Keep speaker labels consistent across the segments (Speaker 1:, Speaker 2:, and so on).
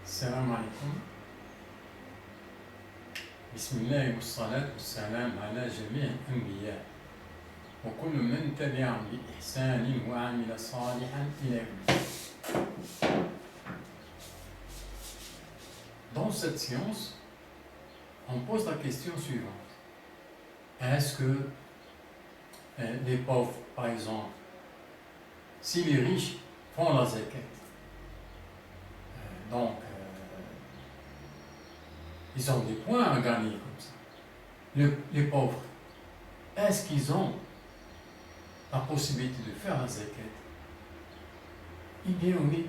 Speaker 1: السلام عليكم. بسم الله والصلاة والسلام على جميع الأنبياء وكل من تبعهم بإحسان وعمل صالحا إلى يوم الدين. Dans cette science, on pose la question suivante. Est-ce que les pauvres, par exemple, si les riches font la zakat, donc ils ont des points à gagner comme ça. Les pauvres, est-ce qu'ils ont la possibilité de faire la zakat? Eh bien oui.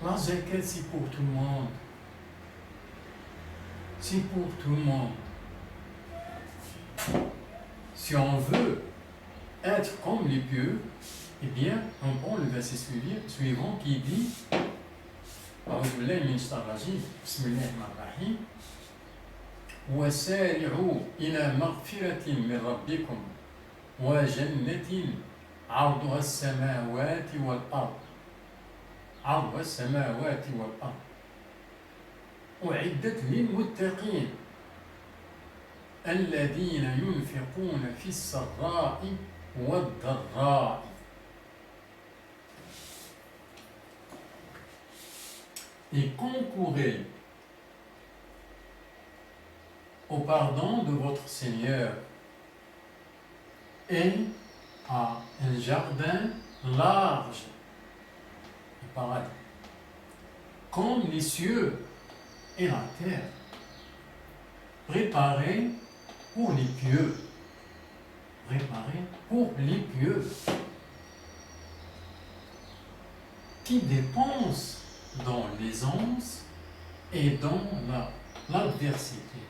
Speaker 1: La zakat, c'est pour tout le monde. C'est pour tout le monde. Si on veut être comme les pieux, eh bien, on prend le verset suivant qui dit أعوذ بالله من الشيطان الرجيم بسم الله الرحمن الرحيم وسارعوا إلى مغفرة من ربكم وجنة عرضها السماوات والأرض عرضها السماوات والأرض أعدت للمتقين الذين ينفقون في السراء والضراء et concourez au pardon de votre Seigneur et à un jardin large, le paradis, comme les cieux et la terre, préparés pour les pieux, qui dépensent dans l'aisance et dans l'adversité.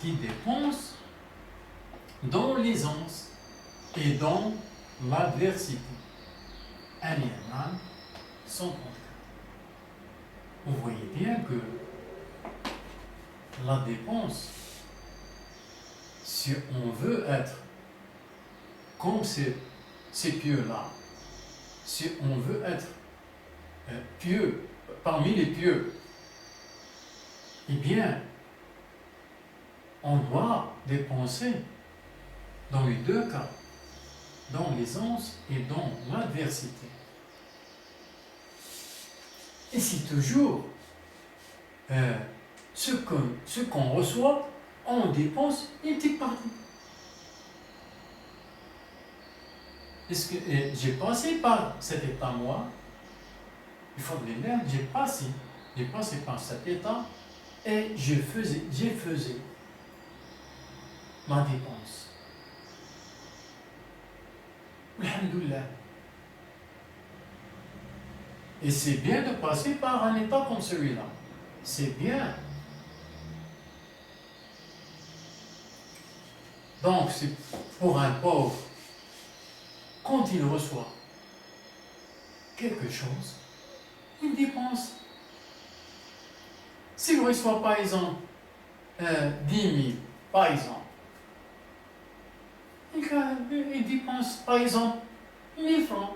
Speaker 1: Qui dépensent dans l'aisance et dans l'adversité. Al-Yaman 134. Vous voyez bien que la dépense, si on veut être comme ces pieux-là, si on veut être pieux, parmi les pieux, eh bien, on doit dépenser dans les deux cas, dans l'aisance et dans l'adversité. Et c'est toujours ce qu'on reçoit, on dépense une petite partie. Est-ce que j'ai passé par cet état, moi? Il faut les lire, j'ai passé par cet état et j'ai faisais ma dépense. Alhamdoulilah. Et c'est bien de passer par un état comme celui-là. C'est bien. Donc, c'est pour un pauvre, quand il reçoit quelque chose, il dépense. S'il reçoit par exemple 10 000, par exemple, il dépense par exemple 1000 francs.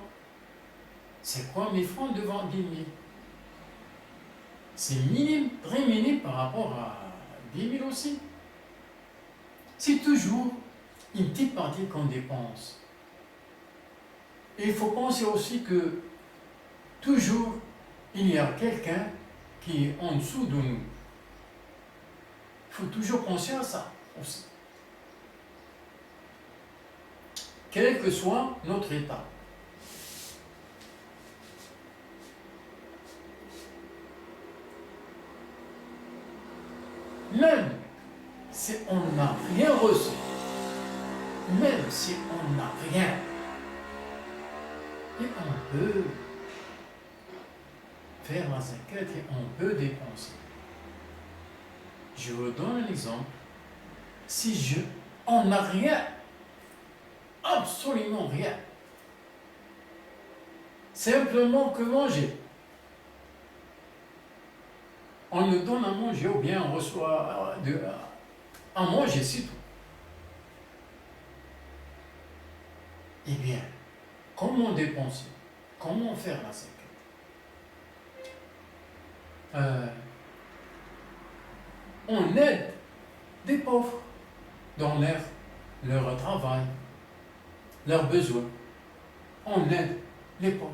Speaker 1: C'est quoi 1000 francs devant 10 000? C'est minime, très minime par rapport à 10 000 aussi. C'est toujours une petite partie qu'on dépense. Et il faut penser aussi que toujours il y a quelqu'un qui est en dessous de nous. Il faut toujours penser à ça aussi. Quel que soit notre état. Même si on n'a rien reçu, même si on n'a rien, et on peut faire la zakat et on peut dépenser. Je vous donne un exemple. Si on n'a rien, absolument rien, simplement que manger, on nous donne à manger ou bien on reçoit à manger, c'est tout. Eh bien, comment dépenser? Comment faire la zakat? on aide des pauvres dans leur travail, leurs besoins. On aide les pauvres.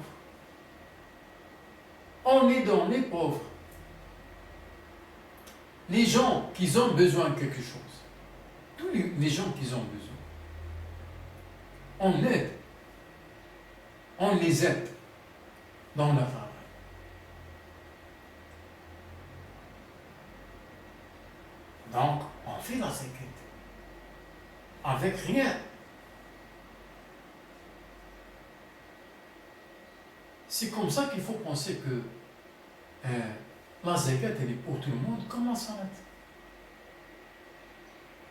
Speaker 1: En aidant les pauvres, les gens qui ont besoin de quelque chose, tous les gens qui ont besoin, on les aide dans leur travail. Donc, on fait la zakat avec rien. C'est comme ça qu'il faut penser que la zakat, elle est pour tout le monde, comme la salat.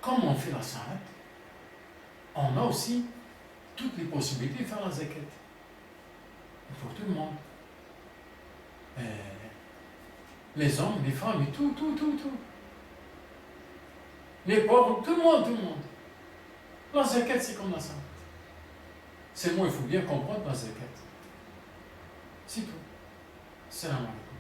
Speaker 1: Comme on fait la salat, on a aussi toutes les possibilités de faire la zakat. Pour tout le monde. Les hommes, les femmes, et tout. Les pauvres, tout le monde. La zakat, c'est comme la salat. Seulement, il faut bien comprendre la zakat. C'est tout. Salam alaikum.